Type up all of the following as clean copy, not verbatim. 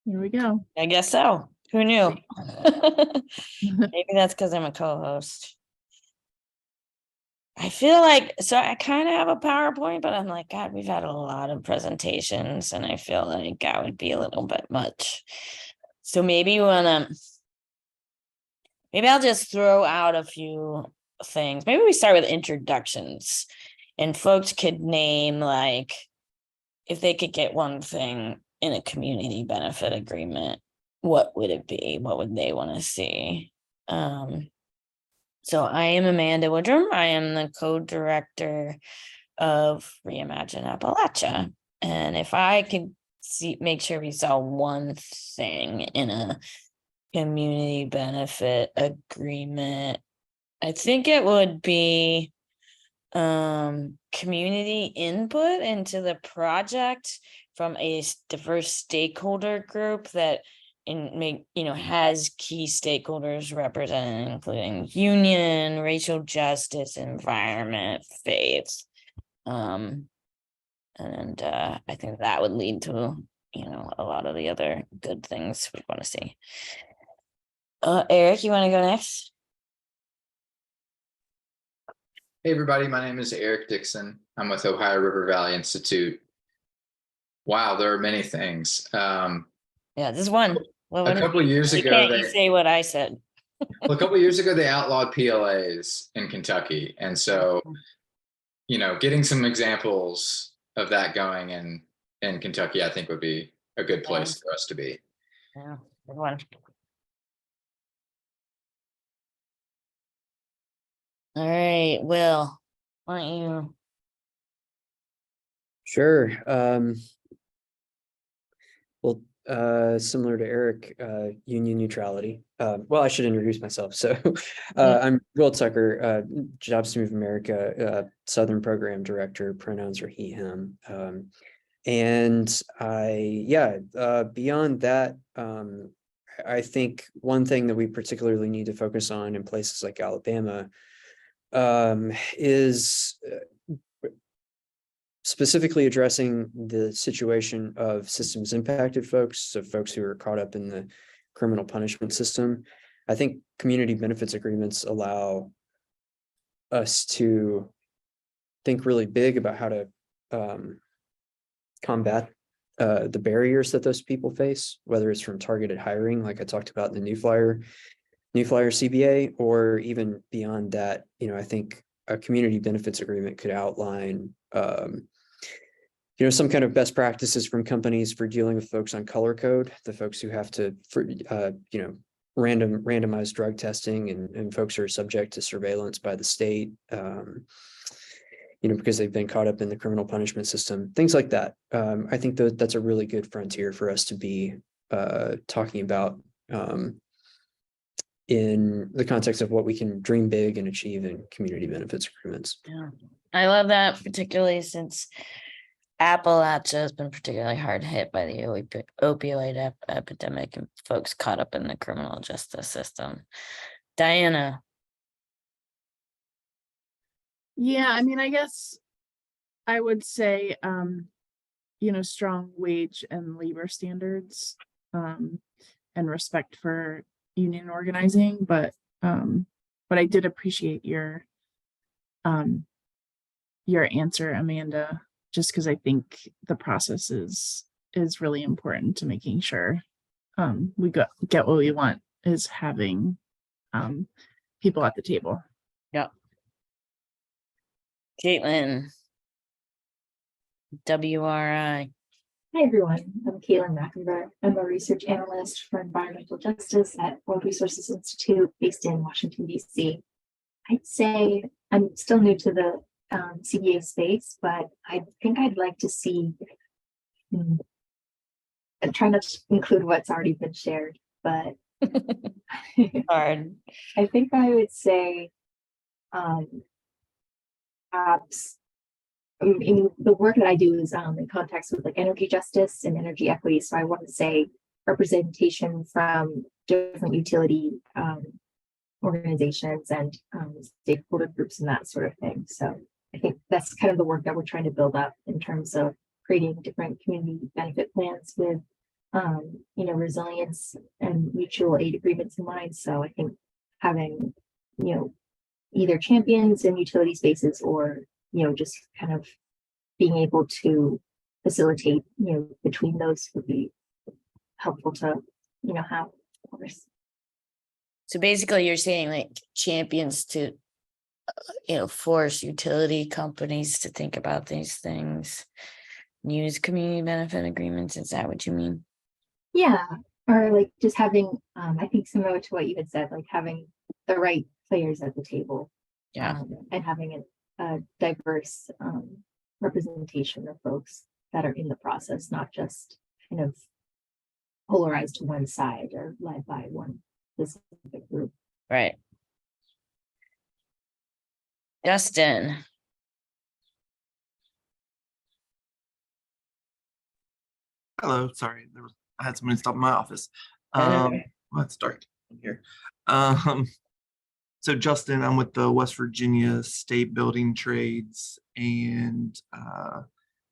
Here we go. I guess so. Who knew? Maybe that's because I'm a co-host. I feel like, so I kind of have a PowerPoint, but I'm like, God, we've had a lot of presentations and I feel like that would be a little bit much. So maybe maybe I'll just throw out a few things. Maybe we start with introductions and folks could name, like, if they could get one thing in a community benefit agreement, what would it be? What would they want to see? So I am Amanda Woodrum. I am the co-director of ReImagine Appalachia. And if I could make sure we saw one thing in a community benefit agreement, I think it would be community input into the project from a diverse stakeholder group that has key stakeholders represented, including union, racial justice, environment, faith. And I think that would lead to a lot of the other good things we want to see. Eric, you want to go next? Hey everybody, my name is Eric Dixon. I'm with Ohio River Valley Institute. Wow, there are many things. Yeah, this is one. A couple of years ago, they say what I said. Well, a couple of years ago, they outlawed PLAs in Kentucky, and so getting some examples of that going in Kentucky, I think would be a good place for us to be. Yeah, good one. All right, Will, why don't you? Sure. Well, similar to Eric, union neutrality. Well, I should introduce myself. So I'm Will Tucker, Jobs to Move America, Southern Program Director, pronouns are he, him. And beyond that, I think one thing that we particularly need to focus on in places like Alabama is specifically addressing the situation of systems impacted folks, so folks who are caught up in the criminal punishment system. I think community benefits agreements allow us to think really big about how to combat the barriers that those people face, whether it's from targeted hiring, like I talked about in the New Flyer CBA, or even beyond that. I think a community benefits agreement could outline some kind of best practices from companies for dealing with folks on color code, the folks who have to randomized drug testing and folks who are subject to surveillance by the state, because they've been caught up in the criminal punishment system, things like that. I think that's a really good frontier for us to be talking about in the context of what we can dream big and achieve in community benefits agreements. Yeah, I love that, particularly since Appalachia has been particularly hard hit by the opioid epidemic and folks caught up in the criminal justice system. Diana. Yeah, I guess I would say, strong wage and labor standards, and respect for union organizing, but I did appreciate your answer, Amanda, just because I think the process is really important to making sure we get what we want, is having people at the table. Yep. Caitlin, WRI. Hi, everyone. I'm Caitlin McIntyre. I'm a research analyst for environmental justice at World Resources Institute based in Washington, D.C. I'd say I'm still new to the CBA space, but I think I'd like to see, and try not to include what's already been shared, but Hard. I think I would say perhaps in the work that I do is in context with like energy justice and energy equity. So I want to say representation from different utility organizations and stakeholder groups and that sort of thing. So I think that's kind of the work that we're trying to build up in terms of creating different community benefit plans with resilience and mutual aid agreements in mind. So I think having, either champions in utility spaces or, just kind of being able to facilitate, between those would be helpful to, have, of course. So basically you're saying like champions to, force utility companies to think about these things, use community benefit agreements. Is that what you mean? Yeah, or like just having, I think similar to what you had said, like having the right players at the table. Yeah. And having a diverse representation of folks that are in the process, not just kind of polarized to one side or led by one specific group. Right. Justin. Hello, sorry, I had somebody stop in my office. Okay. Well, it's dark in here. So Justin, I'm with the West Virginia State Building Trades, and I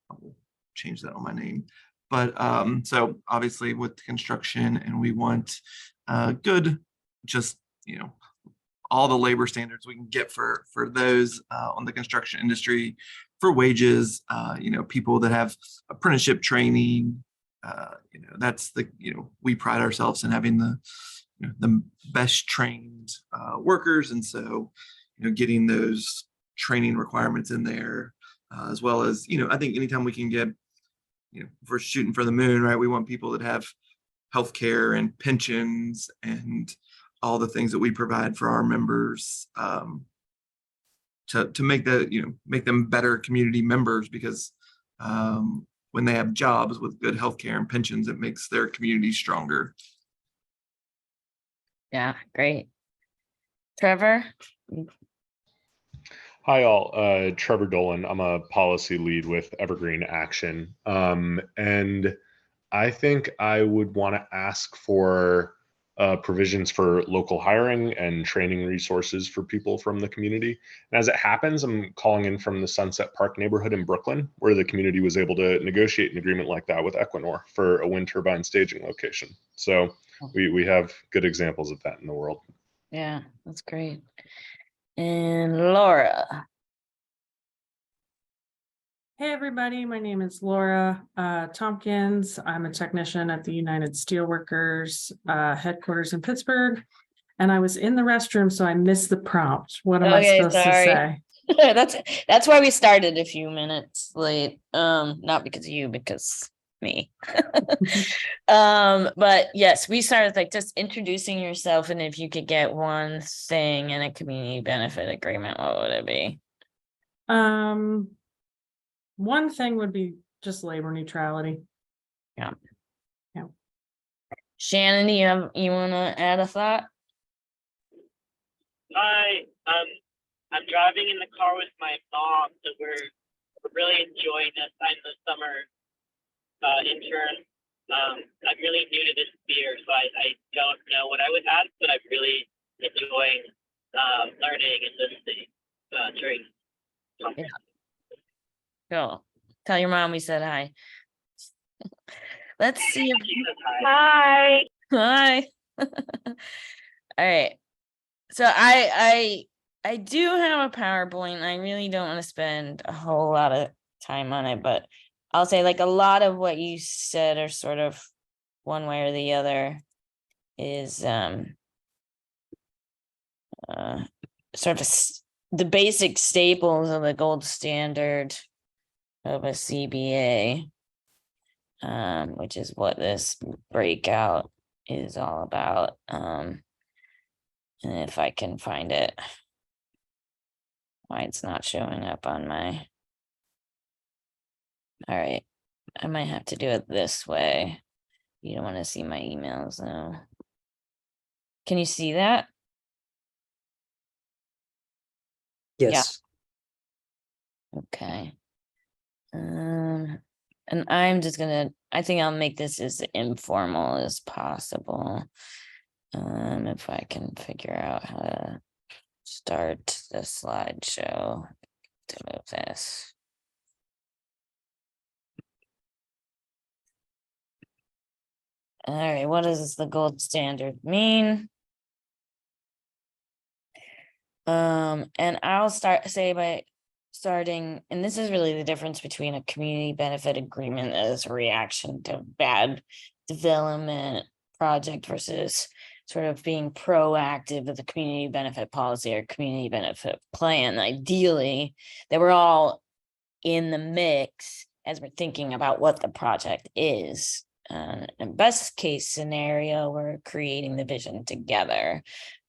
will change that on my name. But so obviously with construction, and we want good, just all the labor standards we can get for those on the construction industry, for wages, people that have apprenticeship training. That's we pride ourselves in having the best trained workers, and so getting those training requirements in there, as well as I think anytime we can get if we're shooting for the moon, right, we want people that have healthcare and pensions and all the things that we provide for our members, to make make them better community members, because when they have jobs with good healthcare and pensions, it makes their community stronger. Yeah, great. Trevor? Hi all, Trevor Dolan. I'm a policy lead with Evergreen Action. And I think I would want to ask for provisions for local hiring and training resources for people from the community. And as it happens, I'm calling in from the Sunset Park neighborhood in Brooklyn, where the community was able to negotiate an agreement like that with Equinor for a wind turbine staging location. So we have good examples of that in the world. Yeah, that's great. And Laura. Hey everybody, my name is Laura Tompkins. I'm a technician at the United Steelworkers headquarters in Pittsburgh, and I was in the restroom, so I missed the prompt. What am I supposed to say? That's why we started a few minutes late. Not because of you, because me. But yes, we started like just introducing yourself, and if you could get one thing in a community benefit agreement, what would it be? One thing would be just labor neutrality. Yeah. Yeah. Shannon, you want to add a thought? Hi, I'm driving in the car with my mom, so we're really enjoying this. I'm the summer intern. I'm really new to this sphere, so I don't know what I would add, but I'm really enjoying learning and listening during conference. Yeah. Cool. Tell your mom we said hi. Let's see if Hi. hi. All right. So I do have a PowerPoint. I really don't want to spend a whole lot of time on it, but I'll say like a lot of what you said are sort of one way or the other is sort of the basic staples of the gold standard of a CBA, which is what this breakout is all about. And if I can find it, why it's not showing up on my, all right, I might have to do it this way. You don't want to see my emails though. Can you see that? Yes. Okay. And I'm just gonna, I think I'll make this as informal as possible. If I can figure out how to start the slideshow to move this. All right, what does the gold standard mean? And I'll say by starting, and this is really the difference between a community benefit agreement as a reaction to bad development project versus sort of being proactive with the community benefit policy or community benefit plan. Ideally, they were all in the mix as we're thinking about what the project is. In best case scenario, we're creating the vision together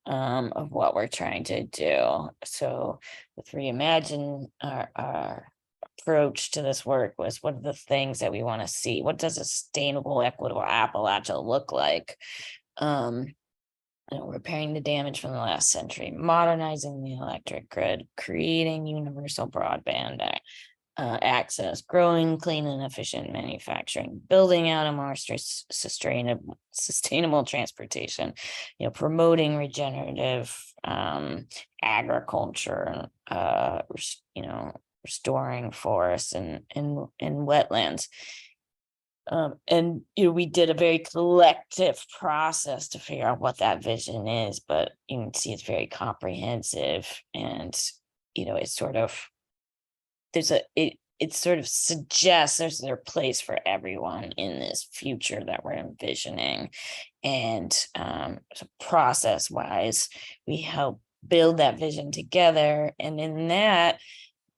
of what we're trying to do. So with ReImagine, our approach to this work was, what are the things that we want to see? What does a sustainable, equitable Appalachia look like? Repairing the damage from the last century, modernizing the electric grid, creating universal broadband access, growing clean and efficient manufacturing, building out a more sustainable transportation, promoting regenerative agriculture, restoring forests and wetlands. And we did a very collective process to figure out what that vision is, but you can see it's very comprehensive, and it's sort of it sort of suggests there's a place for everyone in this future that we're envisioning. And so process wise, we help build that vision together, and in that,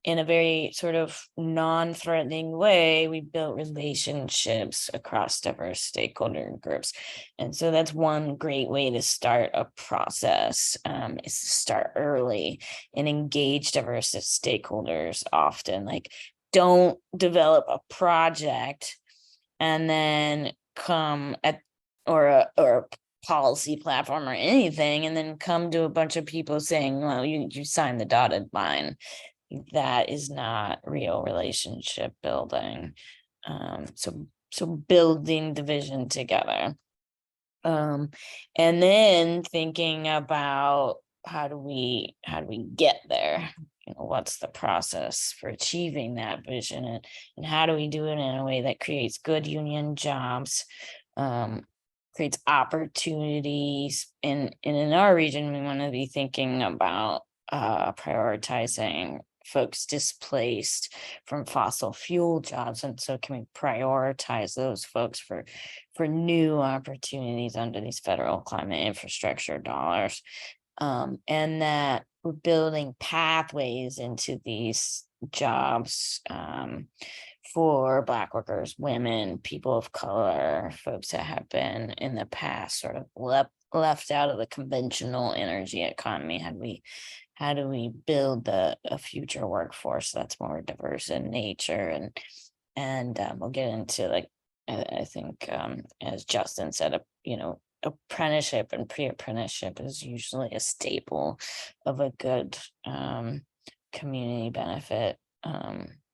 in a very sort of non-threatening way, we built relationships across diverse stakeholder groups. And so that's one great way to start a process, is to start early and engage diverse stakeholders often. Like, don't develop a project and then come at or a policy platform or anything, and then come to a bunch of people saying, well, you signed the dotted line. That is not real relationship building. So building the vision together. And then thinking about how do we get there? What's the process for achieving that vision, and how do we do it in a way that creates good union jobs, creates opportunities, and in our region, we want to be thinking about prioritizing folks displaced from fossil fuel jobs. And so can we prioritize those folks for new opportunities under these federal climate infrastructure dollars? And that we're building pathways into these jobs for Black workers, women, people of color, folks that have been in the past sort of left out of the conventional energy economy. How do we build a future workforce that's more diverse in nature? And we'll get into, like, I think, as Justin said, apprenticeship and pre-apprenticeship is usually a staple of a good community benefit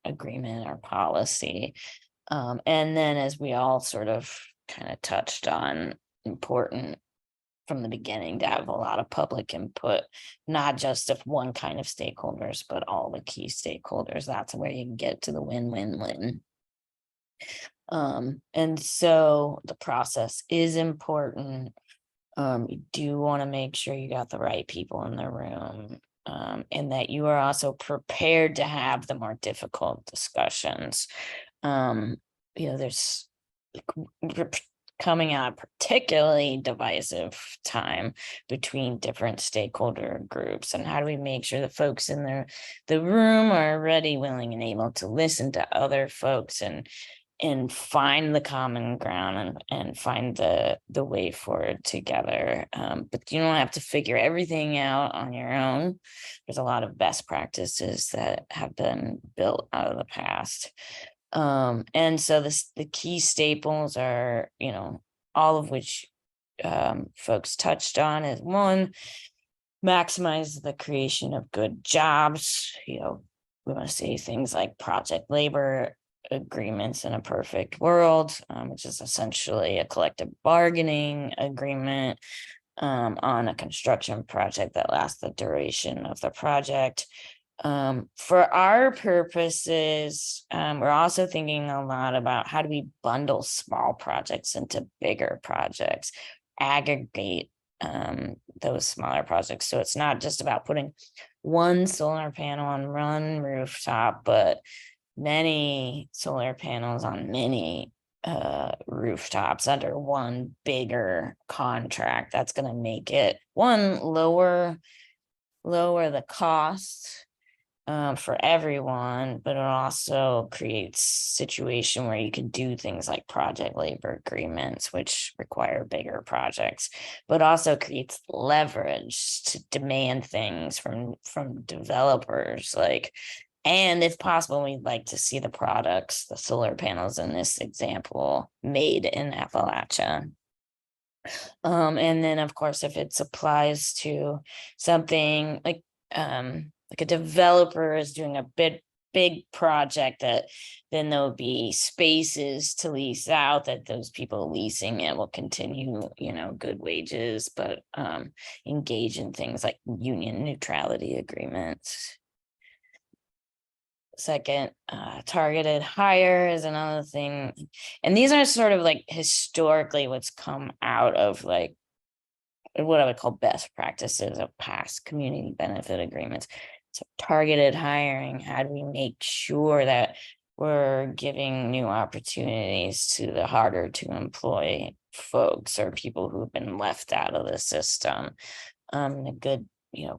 agreement or policy. And then, as we all sort of kind of touched on, important from the beginning to have a lot of public input, not just of one kind of stakeholders, but all the key stakeholders. That's where you can get to the win-win-win. And so the process is important. You do want to make sure you got the right people in the room, and that you are also prepared to have the more difficult discussions. There's coming out a particularly divisive time between different stakeholder groups, and how do we make sure the folks in the room are ready, willing, and able to listen to other folks and find the common ground and find the way forward together. But you don't have to figure everything out on your own. There's a lot of best practices that have been built out of the past. And so the key staples are, all of which folks touched on, is one, maximize the creation of good jobs. We want to say things like project labor agreements in a perfect world, which is essentially a collective bargaining agreement on a construction project that lasts the duration of the project. For our purposes, we're also thinking a lot about how do we bundle small projects into bigger projects, aggregate those smaller projects. So it's not just about putting one solar panel on one rooftop, but many solar panels on many rooftops under one bigger contract. That's going to make it one lower the cost for everyone, but it also creates situation where you can do things like project labor agreements, which require bigger projects, but also creates leverage to demand things from developers. Like, and if possible, we'd like to see the products, the solar panels in this example, made in Appalachia. And then of course, if it applies to something like a developer is doing a big project, that then there'll be spaces to lease out, that those people leasing it will continue, good wages, but engage in things like union neutrality agreements. Second, targeted hire is another thing. And these are sort of like historically what's come out of like what I would call best practices of past community benefit agreements. So targeted hiring, how do we make sure that we're giving new opportunities to the harder to employ folks or people who've been left out of the system? A good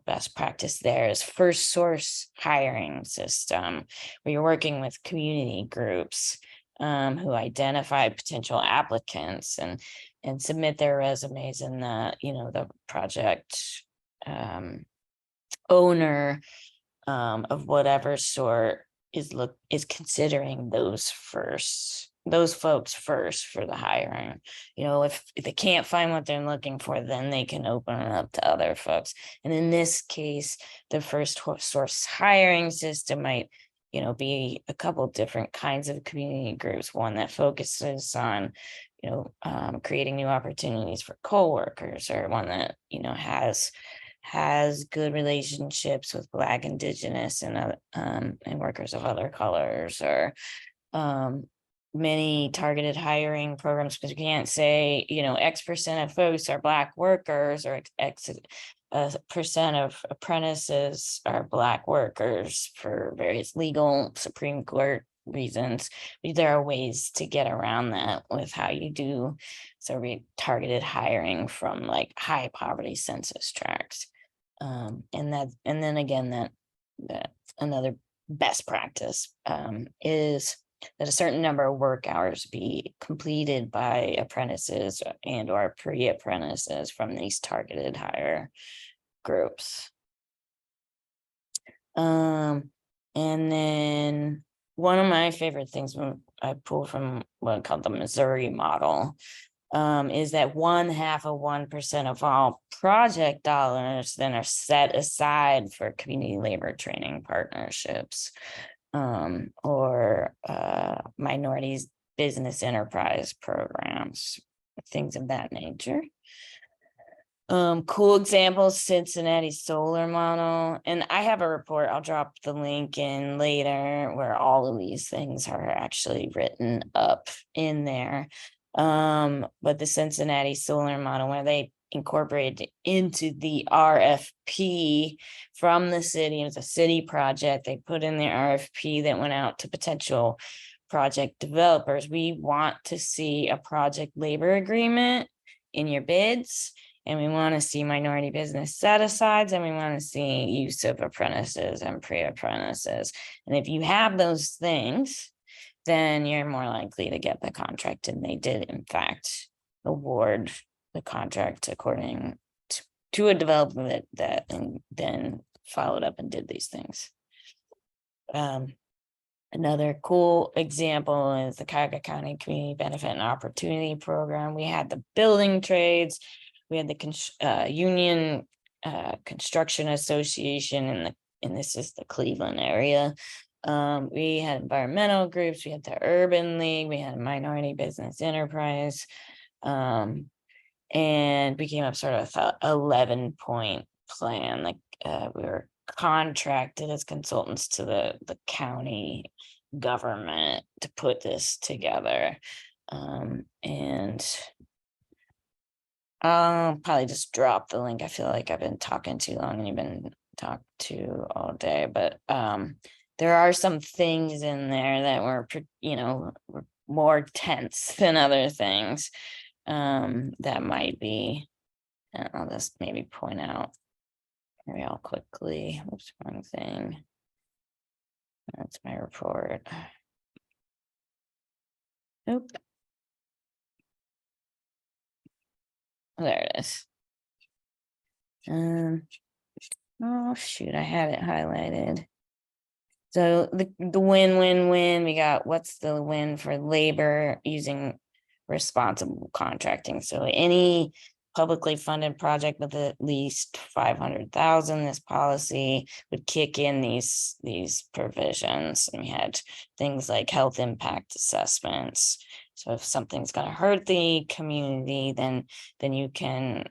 best practice there is first source hiring system, where you're working with community groups who identify potential applicants and submit their resumes, and the project owner of whatever sort is considering those folks first for the hiring. If they can't find what they're looking for, then they can open it up to other folks. And in this case, the first source hiring system might be a couple different kinds of community groups. One that focuses on creating new opportunities for coworkers, or one that has good relationships with Black, Indigenous, and workers of other colors, or many targeted hiring programs, because you can't say X% of folks are Black workers, or X percent of apprentices are Black workers for various legal Supreme Court reasons. There are ways to get around that with how you do targeted hiring from like high poverty census tracts. And then again, that another best practice is that a certain number of work hours be completed by apprentices and or pre-apprentices from these targeted hire groups. And then one of my favorite things when I pull from what I call the Missouri model is that 0.5% of all project dollars then are set aside for community labor training partnerships, or minorities business enterprise programs, things of that nature. Cool examples, Cincinnati solar model. And I have a report, I'll drop the link in later, where all of these things are actually written up in there. But the Cincinnati solar model, where they incorporated into the RFP from the city, it was a city project, they put in the RFP that went out to potential project developers. We want to see a project labor agreement in your bids, and we want to see minority business set-asides, and we want to see use of apprentices and pre-apprentices. And if you have those things, then you're more likely to get the contract. And they did, in fact, award the contract according to a developer that and then followed up and did these things. Another cool example is the Cuyahoga County Community Benefit and Opportunity Program. We had the building trades, we had the Union Construction Association, and this is the Cleveland area. We had environmental groups, we had the Urban League, we had a minority business enterprise, and we came up sort of with an 11-point plan. Like we were contracted as consultants to the county government to put this together. And I'll probably just drop the link. I feel like I've been talking too long and you've been talked to all day, but there are some things in there that were, were more tense than other things that might be, and I'll just maybe point out real quickly. Oops, wrong thing. That's my report. Nope. There it is. Oh shoot, I had it highlighted. So the win-win-win, we got what's the win for labor using responsible contracting. So any publicly funded project with at least 500,000, this policy would kick in these provisions. And we had things like health impact assessments. So if something's going to hurt the community, then you can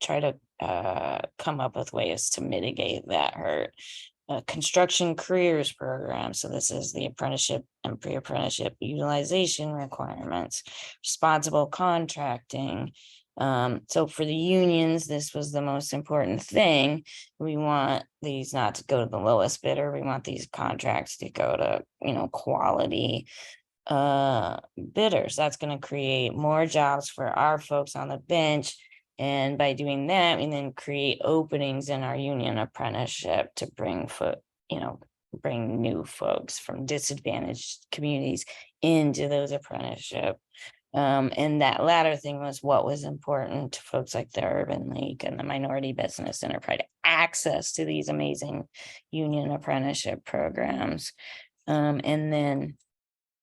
try to come up with ways to mitigate that hurt. Construction careers program. So this is the apprenticeship and pre-apprenticeship utilization requirements, responsible contracting. So for the unions, this was the most important thing. We want these not to go to the lowest bidder. We want these contracts to go to, quality bidders. That's going to create more jobs for our folks on the bench. And by doing that, we then create openings in our union apprenticeship to bring new folks from disadvantaged communities into those apprenticeship. And that latter thing was what was important to folks like the Urban League and the Minority Business Enterprise, access to these amazing union apprenticeship programs. And then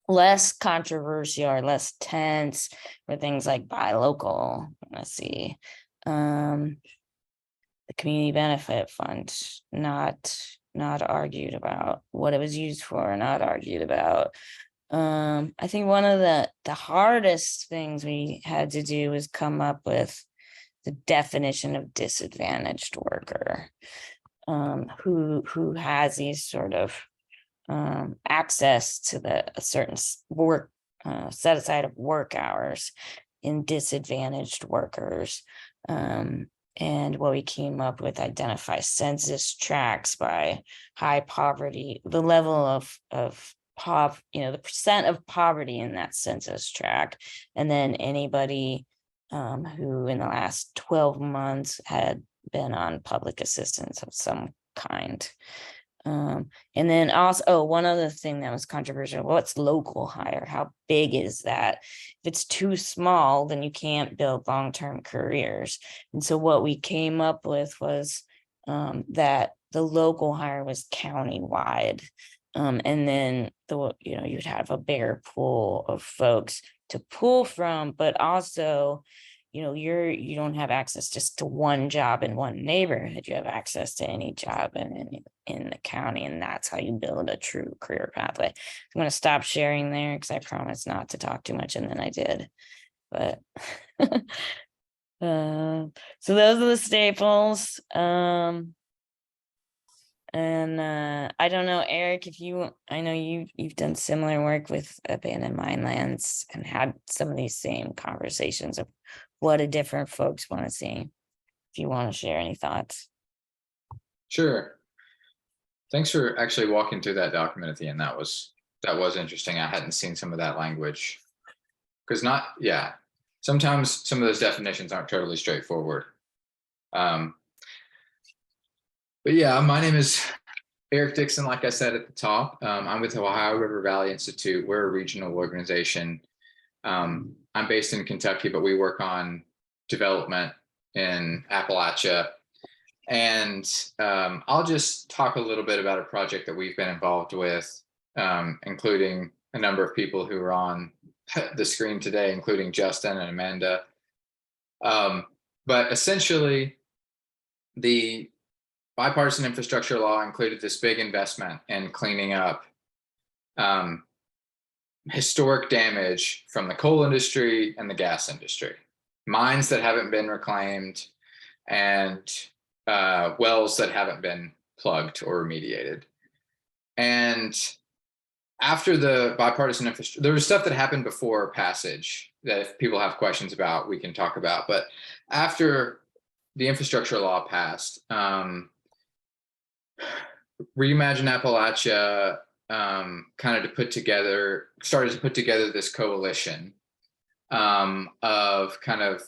less controversial or less tense for things like buy local. Let's see. The community benefit fund, not argued about. What it was used for, not argued about. I think one of the hardest things we had to do was come up with the definition of disadvantaged worker, who has these sort of access to a certain work set aside of work hours in disadvantaged workers. And what we came up with, identify census tracts by high poverty, the level of the percent of poverty in that census tract, and then anybody who in the last 12 months had been on public assistance of some kind. And then also, one other thing that was controversial, what's local hire? How big is that? If it's too small, then you can't build long-term careers. And so what we came up with was that the local hire was countywide. And then you'd have a bigger pool of folks to pull from, but also you don't have access just to one job in one neighborhood. You have access to any job in the county, and that's how you build a true career pathway. I'm going to stop sharing there because I promised not to talk too much, and then I did. But so those are the staples. And I don't know, Eric, I know you've done similar work with abandoned mine lands and had some of these same conversations of what do different folks want to see. If you want to share any thoughts. Sure. Thanks for actually walking through that document at the end. That was interesting. I hadn't seen some of that language. Because sometimes some of those definitions aren't totally straightforward. But yeah, my name is Eric Dixon, like I said at the top. I'm with the Ohio River Valley Institute. We're a regional organization. I'm based in Kentucky, but we work on development in Appalachia. And I'll just talk a little bit about a project that we've been involved with, including a number of people who are on the screen today, including Justin and Amanda. But essentially, the bipartisan infrastructure law included this big investment in cleaning up historic damage from the coal industry and the gas industry, mines that haven't been reclaimed, and wells that haven't been plugged or remediated. And after the bipartisan infrastructure, there was stuff that happened before passage that if people have questions about, we can talk about. But after the infrastructure law passed, ReImagine Appalachia started to put together this coalition of kind of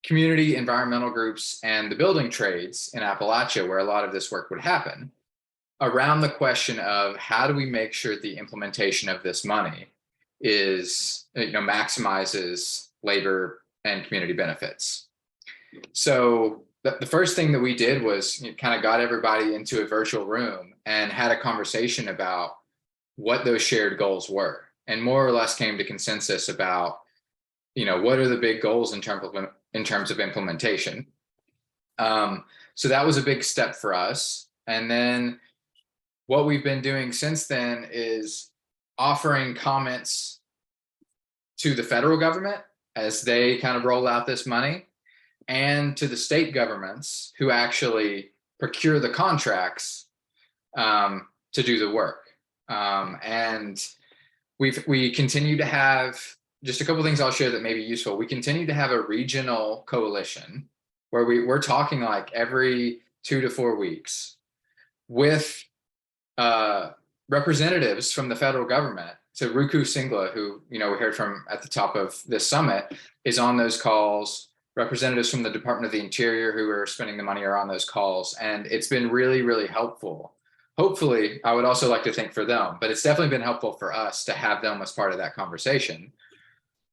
community environmental groups and the building trades in Appalachia, where a lot of this work would happen, around the question of how do we make sure the implementation of this money is, maximizes labor and community benefits. So the first thing that we did was kind of got everybody into a virtual room and had a conversation about what those shared goals were, and more or less came to consensus about, what are the big goals in terms of implementation. So that was a big step for us. And then what we've been doing since then is offering comments to the federal government as they kind of roll out this money, and to the state governments who actually procure the contracts to do the work. And we continue to have just a couple of things I'll share that may be useful. We continue to have a regional coalition where we're talking like every 2 to 4 weeks with representatives from the federal government. So Ruku Singla, who we heard from at the top of this summit, is on those calls. Representatives from the Department of the Interior who are spending the money are on those calls. And it's been really, really helpful. Hopefully, I would also like to think for them, but it's definitely been helpful for us to have them as part of that conversation.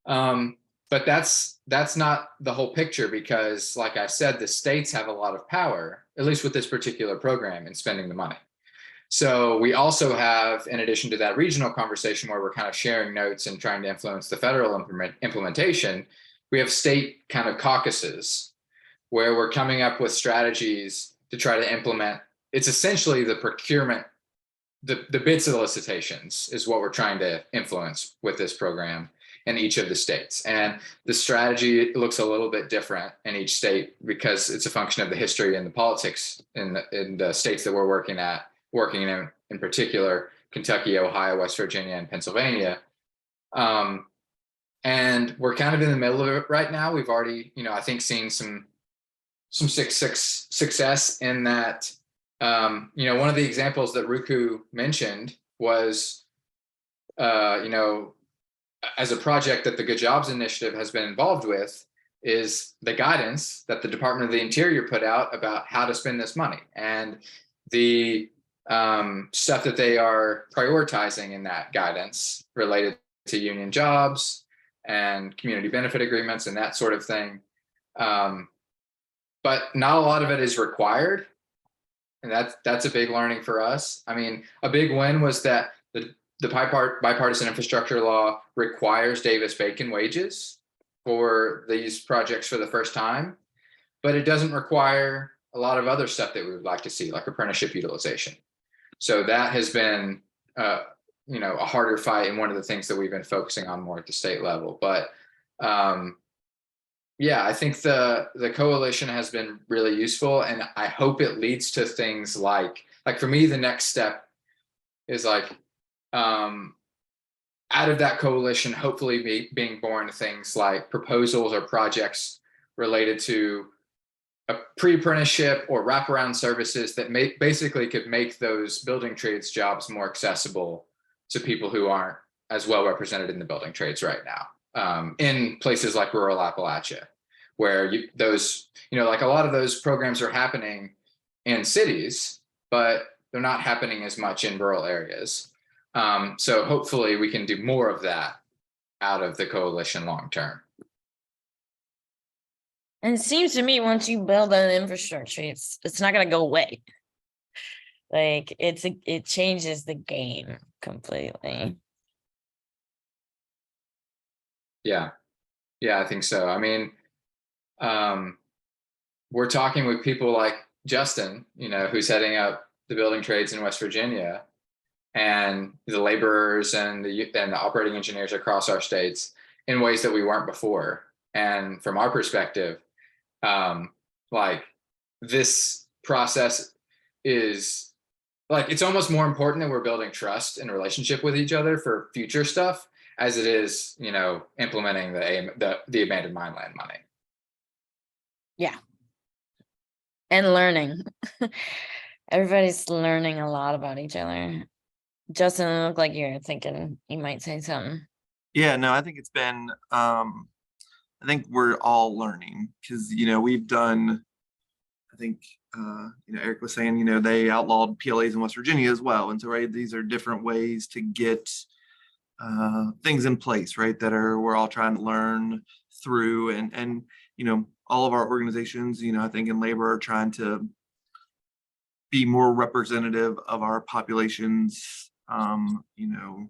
But that's not the whole picture, because like I said, the states have a lot of power, at least with this particular program, in spending the money. So we also have, in addition to that regional conversation where we're kind of sharing notes and trying to influence the federal implementation, we have state kind of caucuses where we're coming up with strategies to try to implement. It's essentially the procurement, the bid solicitations is what we're trying to influence with this program in each of the states. And the strategy looks a little bit different in each state because it's a function of the history and the politics in the states that we're working in particular, Kentucky, Ohio, West Virginia, and Pennsylvania. And we're kind of in the middle of it right now. We've already, I think, seen some success in that. One of the examples that Ruku mentioned was, as a project that the Good Jobs Initiative has been involved with, is the guidance that the Department of the Interior put out about how to spend this money, and the stuff that they are prioritizing in that guidance related to union jobs and community benefit agreements and that sort of thing. But not a lot of it is required. And that's a big learning for us. I mean, a big win was that the bipartisan infrastructure law requires Davis-Bacon wages for these projects for the first time, but it doesn't require a lot of other stuff that we would like to see, like apprenticeship utilization. So that has been a harder fight, and one of the things that we've been focusing on more at the state level. But I think the coalition has been really useful, and I hope it leads to things like for me, the next step is out of that coalition, hopefully being born things like proposals or projects related to a pre-apprenticeship or wraparound services that basically could make those building trades jobs more accessible to people who aren't as well represented in the building trades right now, in places like rural Appalachia, where a lot of those programs are happening in cities, but they're not happening as much in rural areas. So hopefully we can do more of that out of the coalition long term. And it seems to me once you build an infrastructure, it's not going to go away. Like it changes the game completely. Yeah, I think so. I mean, we're talking with people like Justin, who's heading up the building trades in West Virginia, and the laborers and the operating engineers across our states in ways that we weren't before. And from our perspective, this process is like, it's almost more important that we're building trust and relationship with each other for future stuff as it is, you know, implementing the abandoned mine land money. Yeah. And learning. Everybody's learning a lot about each other. Justin, it looked like you're thinking you might say something. Yeah, no, I think it's been, I think we're all learning because, you know, we've done, I think, you know, Eric was saying, you know, they outlawed PLAs in West Virginia as well. And so, right, these are different ways to get things in place, right, that are, we're all trying to learn through. And, you know, all of our organizations, you know, I think in labor are trying to be more representative of our populations. You know,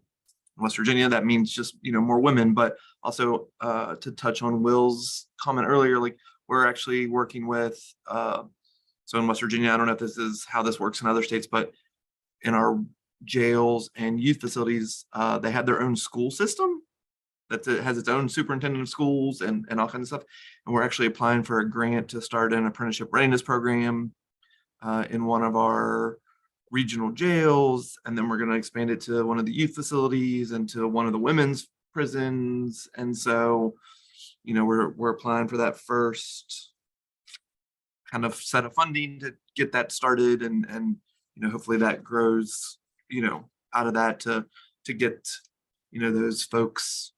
West Virginia, that means just, you know, more women, but also to touch on Will's comment earlier, like we're actually working with, so in West Virginia, I don't know if this is how this works in other states, but in our jails and youth facilities, they have their own school system that has its own superintendent of schools and all kinds of stuff. And we're actually applying for a grant to start an apprenticeship readiness program in one of our regional jails, and then we're going to expand it to one of the youth facilities and to one of the women's prisons. And so, you know, we're applying for that first kind of set of funding to get that started, and you know, hopefully that grows, you know, out of that to get, you know, those folks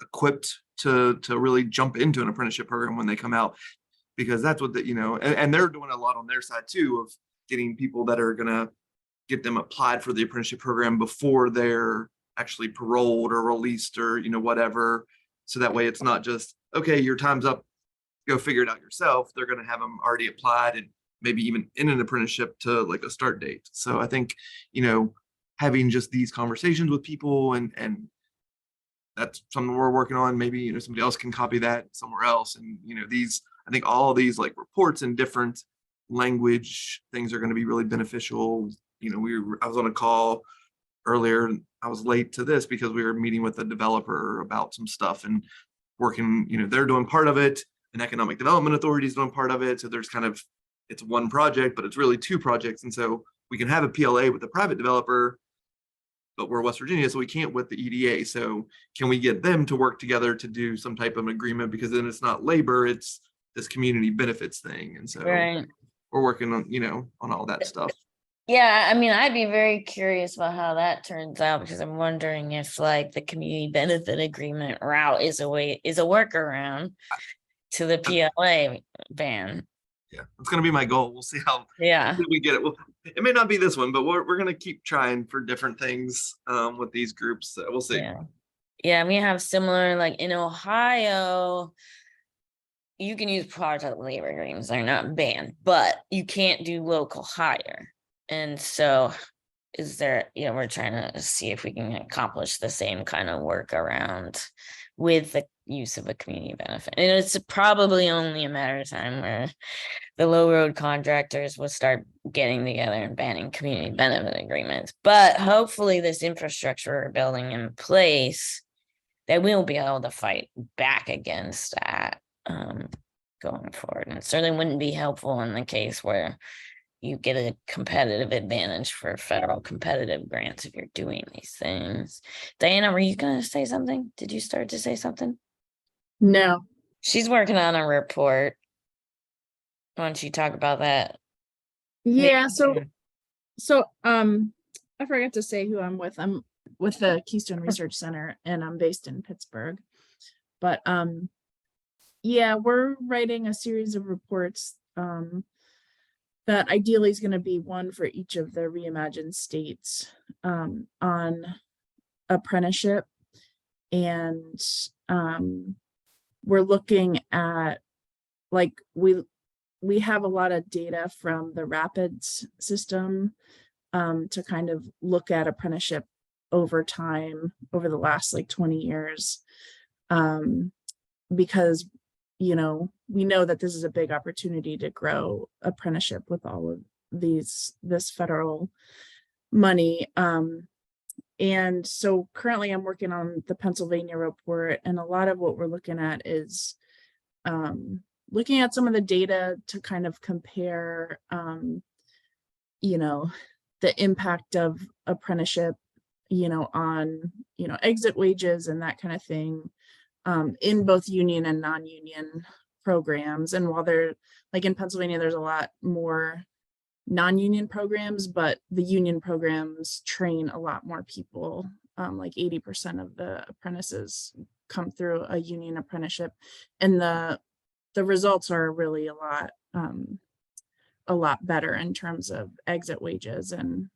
equipped to really jump into an apprenticeship program when they come out, because that's what the, you know, and they're doing a lot on their side too of getting people that are gonna get them applied for the apprenticeship program before they're actually paroled or released or, you know, whatever. So that way it's not just, okay, your time's up, go figure it out yourself. They're gonna have them already applied and maybe even in an apprenticeship to like a start date. So I think, you know, having just these conversations with people and that's something we're working on. Maybe, you know, somebody else can copy that somewhere else. And, you know, these, I think all these like reports and different language things are going to be really beneficial. You know, I was on a call earlier. I was late to this because we were meeting with a developer about some stuff and working, you know, they're doing part of it. An economic development authority is doing part of it. So there's kind of, it's one project, but it's really two projects. And so we can have a PLA with a private developer, but we're West Virginia, so we can't with the EDA. So can we get them to work together to do some type of agreement? Because then it's not labor, it's this community benefits thing. And so Right. we're working on, you know, on all that stuff. Yeah, I mean, I'd be very curious about how that turns out, because I'm wondering if like the community benefit agreement route is a workaround to the PLA ban. Yeah, it's going to be my goal. We'll see how Yeah. we get it. Well, it may not be this one, but we're going to keep trying for different things with these groups. So we'll see. Yeah, we have similar, like in Ohio, you can use project labor agreements. They're not banned, but you can't do local hire. And so is there, you know, we're trying to see if we can accomplish the same kind of workaround with the use of a community benefit. And it's probably only a matter of time where the low road contractors will start getting together and banning community benefit agreements. But hopefully this infrastructure we're building in place, that we'll be able to fight back against that going forward. And it certainly wouldn't be helpful in the case where you get a competitive advantage for federal competitive grants if you're doing these things. Diana, were you going to say something? Did you start to say something? No. She's working on a report. Why don't you talk about that? Yeah, so I forgot to say who I'm with. I'm with the Keystone Research Center and I'm based in Pittsburgh. But yeah, we're writing a series of reports that ideally is going to be one for each of the ReImagine states on apprenticeship. And we're looking at, like, we have a lot of data from the Rapids system to kind of look at apprenticeship over time, over the last like 20 years. Because, you know, we know that this is a big opportunity to grow apprenticeship with all of this federal money. And so currently I'm working on the Pennsylvania report, and a lot of what we're looking at is looking at some of the data to kind of compare, you know, the impact of apprenticeship, you know, on, you know, exit wages and that kind of thing, in both union and non-union programs. And while they're like in Pennsylvania, there's a lot more non-union programs, but the union programs train a lot more people. Like 80% of the apprentices come through a union apprenticeship, and the results are really a lot better in terms of exit wages and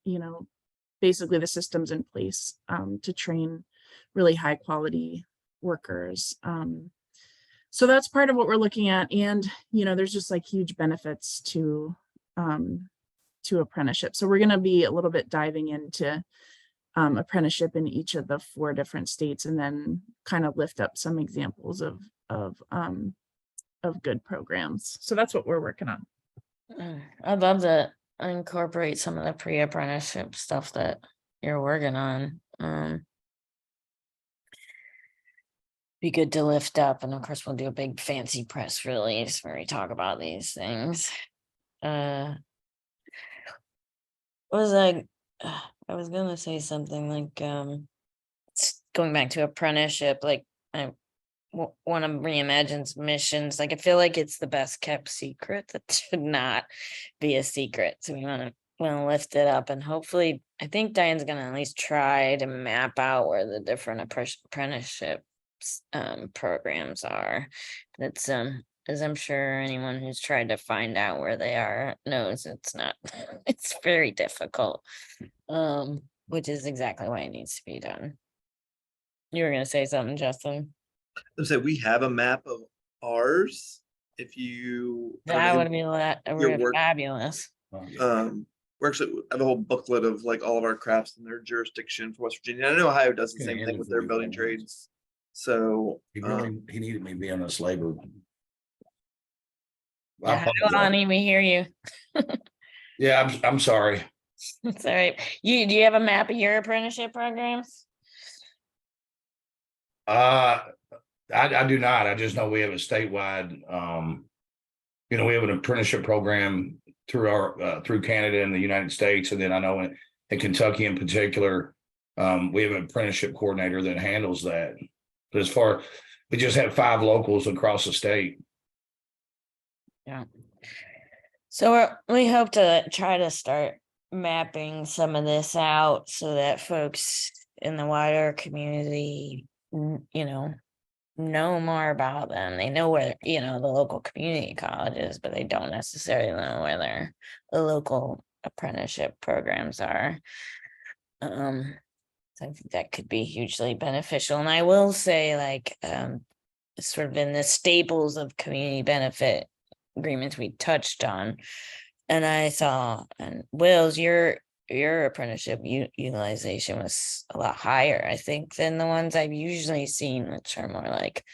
you know, basically the systems in place to train really high quality workers. So that's part of what we're looking at. And, you know, there's just like huge benefits to apprenticeship. So we're going to be a little bit diving into apprenticeship in each of the 4 different states, and then kind of lift up some examples of good programs. So that's what we're working on. I'd love to incorporate some of the pre-apprenticeship stuff that you're working on. Be good to lift up, and of course we'll do a big fancy press release where we talk about these things. I was gonna say something like going back to apprenticeship, like one of ReImagine's missions, like I feel like it's the best kept secret that should not be a secret. So we want to lift it up, and hopefully I think Diane's gonna at least try to map out where the different apprenticeship programs are. That's as I'm sure anyone who's tried to find out where they are knows, it's not it's very difficult, which is exactly why it needs to be done. You were gonna say something, Justin? So we have a map of ours. If you That would be fabulous. we actually have a whole booklet of like all of our crafts in their jurisdiction for West Virginia. I know Ohio does the same thing with their building trades. So he needed me being a slaver. Yeah, Lonnie, we hear you. Yeah, I'm sorry. It's all right. Do you have a map of your apprenticeship programs? I do not. I just know we have a statewide, we have an apprenticeship program through Canada and the United States. And then I know in Kentucky in particular, we have an apprenticeship coordinator that handles that. But we just have 5 locals across the state. Yeah. So we hope to try to start mapping some of this out so that folks in the wider community, know more about them. They know where, the local community colleges, but they don't necessarily know where the local apprenticeship programs are. So I think that could be hugely beneficial. And I will say, like, sort of in the staples of community benefit agreements we touched on, and I saw, and Will's, your apprenticeship utilization was a lot higher, I think, than the ones I've usually seen, which are more like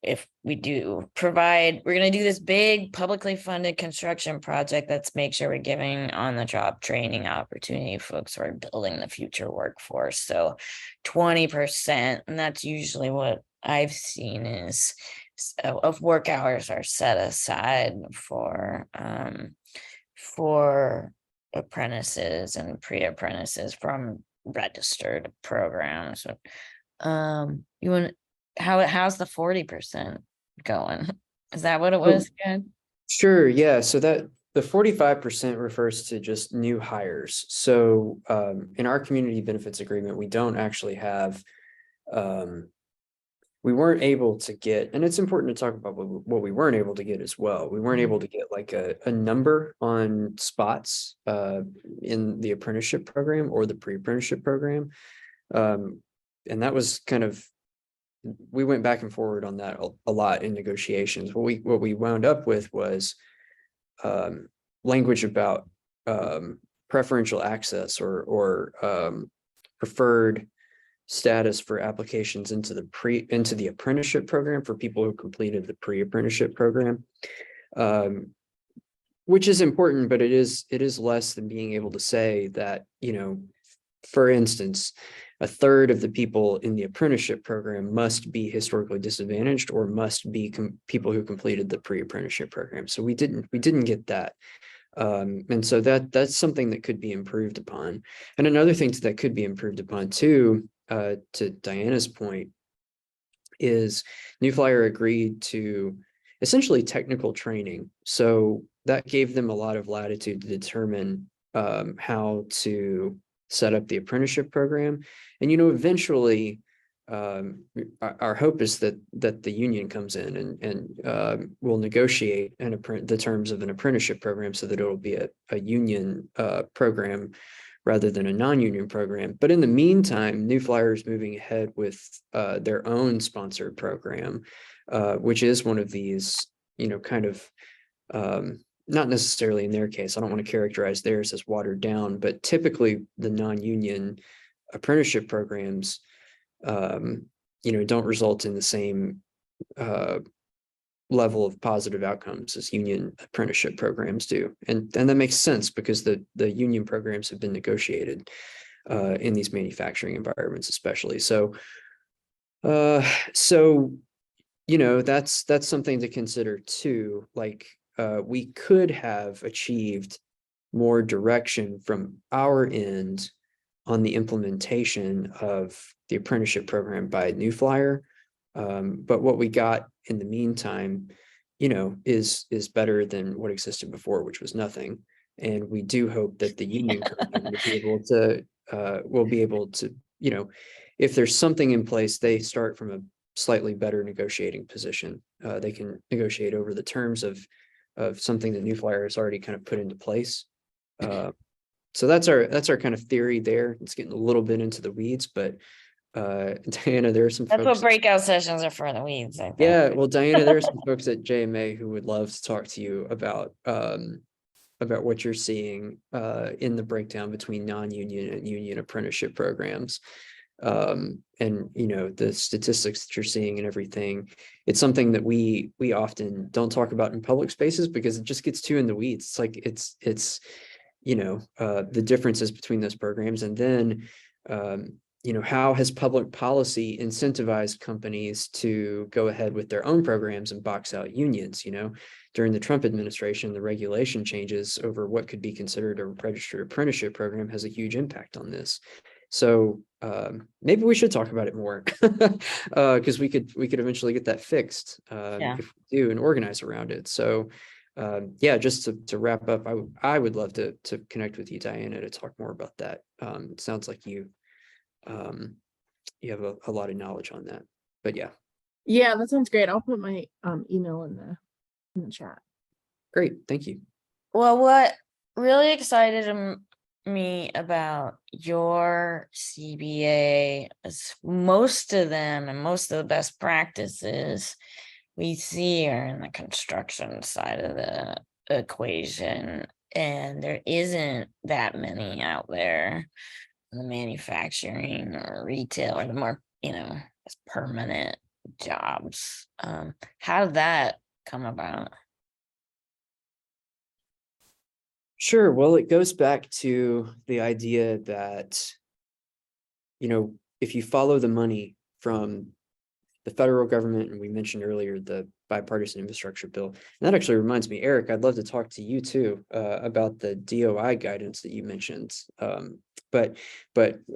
if we do provide, we're going to do this big publicly funded construction project, let's make sure we're giving on the job training opportunity folks who are building the future workforce. So 20%, and that's usually what I've seen is of work hours are set aside for apprentices and pre-apprentices from registered programs. How's the 40% going? Is that what it was? Good. Sure. Yeah. So that the 45% refers to just new hires. So in our community benefits agreement, we don't actually have, we weren't able to get, and it's important to talk about what we weren't able to get as well. We weren't able to get like a number on spots in the apprenticeship program or the pre-apprenticeship program. And that was kind of, we went back and forward on that a lot in negotiations. What we wound up with was language about preferential access or preferred status for applications into the apprenticeship program for people who completed the pre-apprenticeship program, which is important, but it is less than being able to say that, for instance, a third of the people in the apprenticeship program must be historically disadvantaged or must be people who completed the pre-apprenticeship program. So we didn't get that. And so that's something that could be improved upon. And another thing that could be improved upon too, to Diana's point, is New Flyer agreed to essentially technical training. So that gave them a lot of latitude to determine how to set up the apprenticeship program. And, eventually, our hope is that the union comes in and will negotiate the terms of an apprenticeship program so that it'll be a union program rather than a non-union program. But in the meantime, New Flyer is moving ahead with their own sponsored program, which is one of these, kind of not necessarily in their case. I don't want to characterize theirs as watered down, but typically the non-union apprenticeship programs don't result in the same level of positive outcomes as union apprenticeship programs do. And that makes sense because the union programs have been negotiated in these manufacturing environments, especially. So that's something to consider too. Like we could have achieved more direction from our end on the implementation of the apprenticeship program by New Flyer. But what we got in the meantime, is better than what existed before, which was nothing. And we do hope that the union will be able to, if there's something in place, they start from a slightly better negotiating position. They can negotiate over the terms of something that New Flyer has already kind of put into place. So that's our kind of theory there. It's getting a little bit into the weeds, but Diana, there are some That's folks. what breakout sessions are for, in the weeds, I think. Yeah, well, Diana, there are some folks at JMA who would love to talk to you about what you're seeing in the breakdown between non-union and union apprenticeship programs. And the statistics that you're seeing and everything. It's something that we often don't talk about in public spaces because it just gets too in the weeds. It's like it's the differences between those programs, and then how has public policy incentivized companies to go ahead with their own programs and box out unions? During the Trump administration, the regulation changes over what could be considered a registered apprenticeship program has a huge impact on this. So maybe we should talk about it more because we could eventually get that fixed if we do and organize around it. So just to wrap up, I would love to connect with you, Diana, to talk more about that. It sounds like you have a lot of knowledge on that, but yeah, that sounds great. I'll put my email in the chat. Great, thank you. Well, what really excited me about your CBA is most of them and most of the best practices we see are in the construction side of the equation, and there isn't that many out there in the manufacturing or retail or the more permanent jobs. How did that come about? Sure. Well, it goes back to the idea that, if you follow the money from the federal government, and we mentioned earlier the bipartisan infrastructure bill, and that actually reminds me, Eric, I'd love to talk to you too about the DOI guidance that you mentioned. But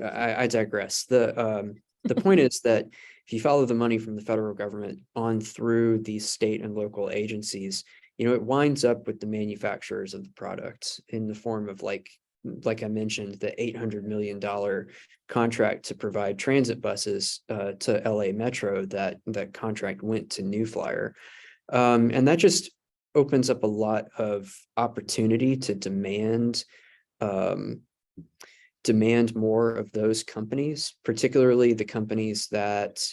I digress. The point is that if you follow the money from the federal government on through these state and local agencies, it winds up with the manufacturers of the product in the form of like I mentioned, the $800 million contract to provide transit buses to LA Metro. That contract went to New Flyer, and that just opens up a lot of opportunity to demand more of those companies, particularly the companies that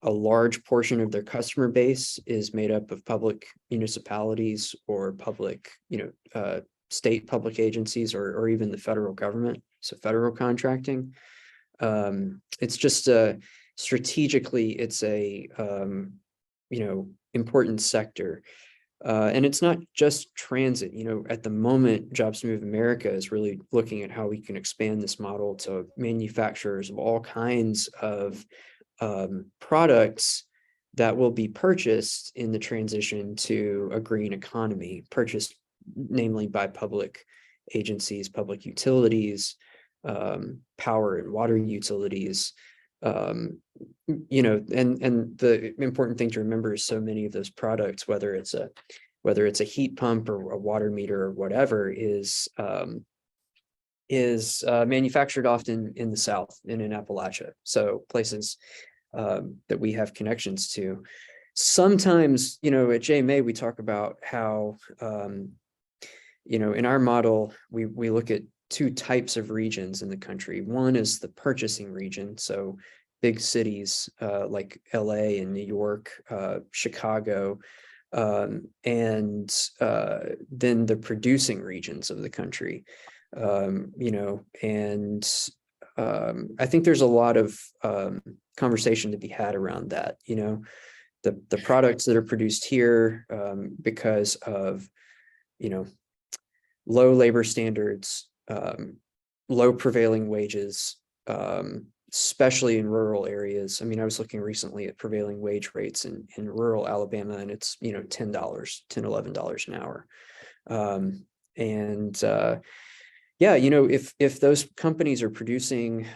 a large portion of their customer base is made up of public municipalities or public, state public agencies or even the federal government. So federal contracting. It's just strategically, it's a important sector. And it's not just transit, at the moment, Jobs to Move America is really looking at how we can expand this model to manufacturers of all kinds of products that will be purchased in the transition to a green economy, purchased namely by public agencies, public utilities, power and water utilities. And the important thing to remember is so many of those products, whether it's a heat pump or a water meter or whatever, is manufactured often in the South and in Appalachia. So places that we have connections to. Sometimes, at JMA, we talk about how, in our model, we look at two types of regions in the country. One is the purchasing region. So big cities like LA and New York, Chicago, and then the producing regions of the country, and I think there's a lot of conversation to be had around that, the products that are produced here because of, low labor standards, low prevailing wages, especially in rural areas. I mean, I was looking recently at prevailing wage rates in rural Alabama, and it's, $10, $11 an hour. If those companies are producing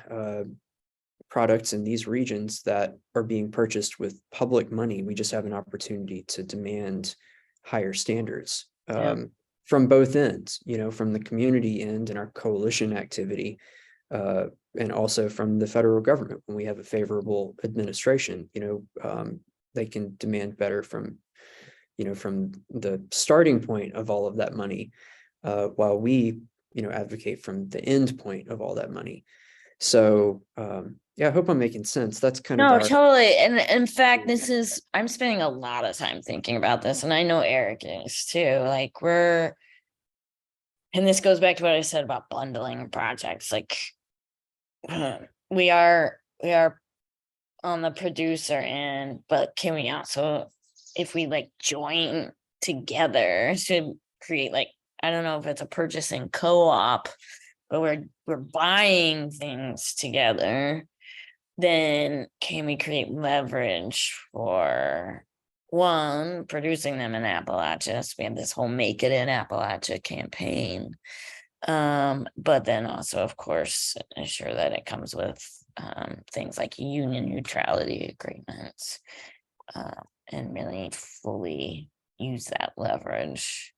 products in these regions that are being purchased with public money, we just have an opportunity to demand higher standards. From both ends, from the community end and our coalition activity, and also from the federal government. When we have a favorable administration, they can demand better from the starting point of all of that money, while we, advocate from the end point of all that money. So, I hope I'm making sense. That's kind of No, totally. And in fact, I'm spending a lot of time thinking about this, and I know Eric is too. Like and this goes back to what I said about bundling projects. Like we are on the producer end, but can we also, if we join together to create I don't know if it's a purchasing co-op, but we're buying things together, then can we create leverage for one, producing them in Appalachia? So we have this whole Make It in Appalachia campaign. But then also, of course, ensure that it comes with things like union neutrality agreements, and really fully use that leverage.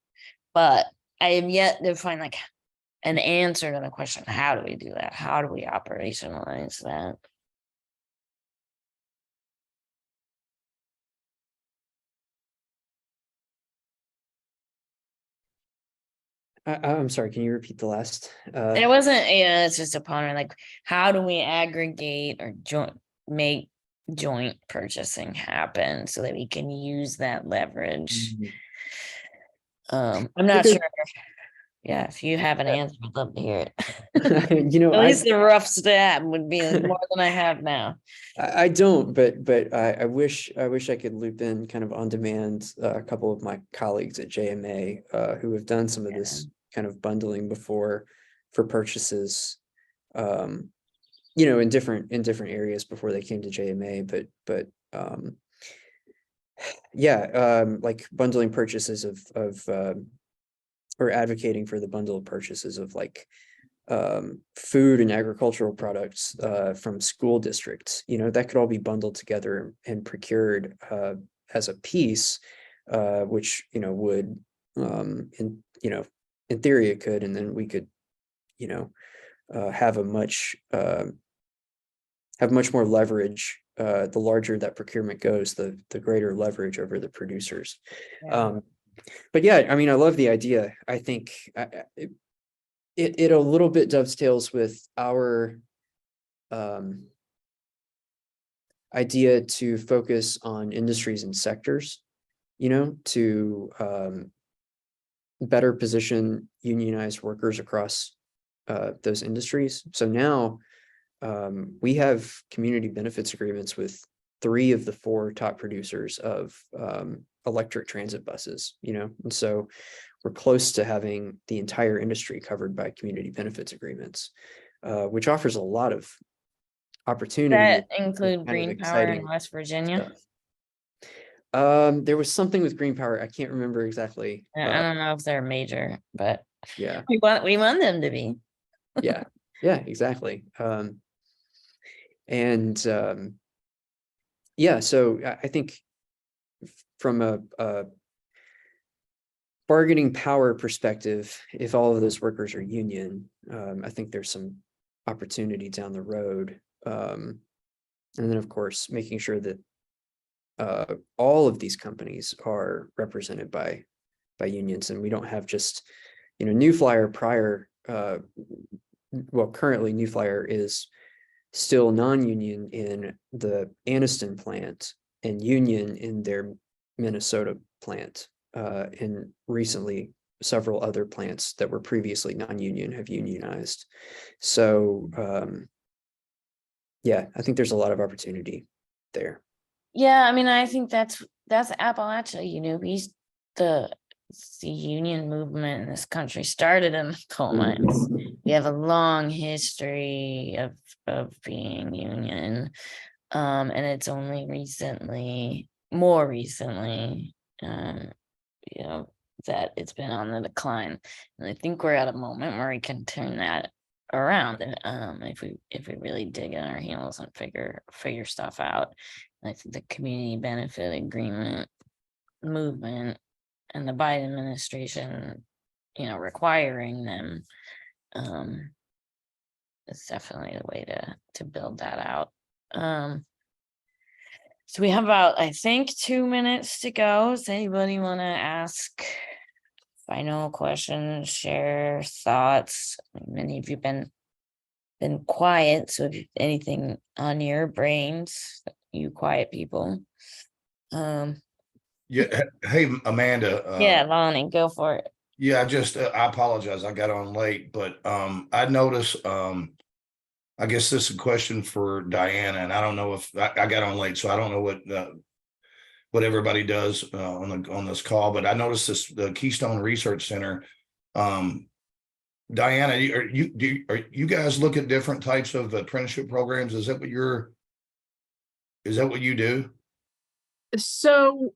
But I am yet to find an answer to the question, how do we do that? How do we operationalize that? I'm sorry, can you repeat the last? It wasn't, it's just a ponder, how do we aggregate or make joint purchasing happen so that we can use that leverage? I'm not sure. Yeah, if you have an answer, I'd love to hear it. At least the rough stab would be more than I have now. I don't, but I wish I could loop in kind of on demand a couple of my colleagues at JMA who have done some of this kind of bundling before for purchases, in different areas before they came to JMA, but bundling purchases of or advocating for the bundle of purchases of food and agricultural products from school districts, that could all be bundled together and procured as a piece, which would in theory it could, and then we could have much more leverage. The larger that procurement goes, the greater leverage over the producers. But I mean, I love the idea. I think it a little bit dovetails with our idea to focus on industries and sectors, to better position unionized workers across those industries. So now we have community benefits agreements with 3 of the 4 top producers of electric transit buses, you know, and so we're close to having the entire industry covered by community benefits agreements, which offers a lot of opportunity. That and include kind of green power in exciting West Virginia. stuff. There was something with green power. I can't remember exactly. I don't know if they're major, but Yeah, we want them to be. yeah, exactly. Yeah, so I think from a bargaining power perspective, if all of those workers are union, I think there's some opportunity down the road. And then, of course, making sure that all of these companies are represented by unions, and we don't have just, you know, New Flyer prior. Well, currently New Flyer is still non-union in the Anniston plant and union in their Minnesota plant. And recently several other plants that were previously non-union have unionized. So yeah, I think there's a lot of opportunity there. Yeah, I mean, I think that's Appalachia, you know, the union movement in this country started in the coal mines. We have a long history of being union. And it's only more recently, you know, that it's been on the decline. And I think we're at a moment where we can turn that around. And if we really dig in our heels and figure stuff out. I think the community benefit agreement movement and the Biden administration, you know, requiring them, is definitely the way to build that out. So we have about, I think, 2 minutes to go. Does anybody want to ask final questions, share thoughts? Many of you been quiet, so if you have anything on your brains, you quiet people. Yeah. Hey, Amanda. Yeah, Lonnie, go for it. Yeah, I apologize. I got on late, but I noticed I guess this is a question for Diana, and I don't know if I got on late, so I don't know what everybody does on this call, but I noticed the Keystone Research Center. Diana, are you guys look at different types of apprenticeship programs? Is that what you do? So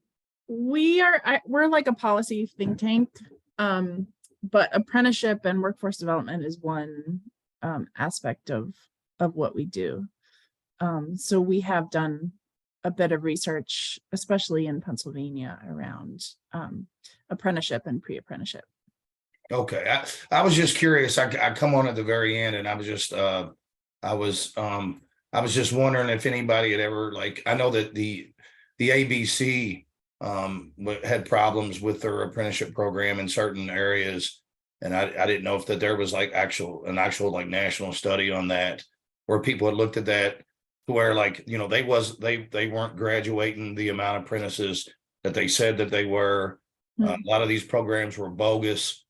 we're like a policy think tank, but apprenticeship and workforce development is one aspect of what we do. So we have done a bit of research, especially in Pennsylvania, around apprenticeship and pre-apprenticeship. Okay, I was just curious. I come on at the very end, and I was just wondering if anybody had ever, like, I know that the ABC had problems with their apprenticeship program in certain areas, and I didn't know if that there was like an actual like national study on that, where people had looked at that, where, like, you know, they weren't graduating the amount of apprentices that they said that they were. A lot of these programs were bogus.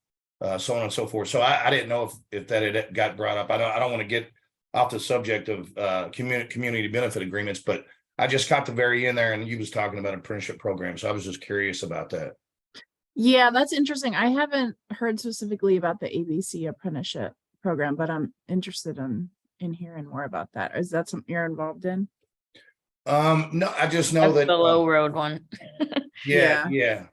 So on and so forth. So I didn't know if that had got brought up. I don't want to get off the subject of community benefit agreements, but I just got the very end there, and you was talking about apprenticeship programs. So I was just curious about that. Yeah, that's interesting. I haven't heard specifically about the ABC apprenticeship program, but I'm interested in hearing more about that. Is that something you're involved in? No, I just know That's that the low road one. yeah.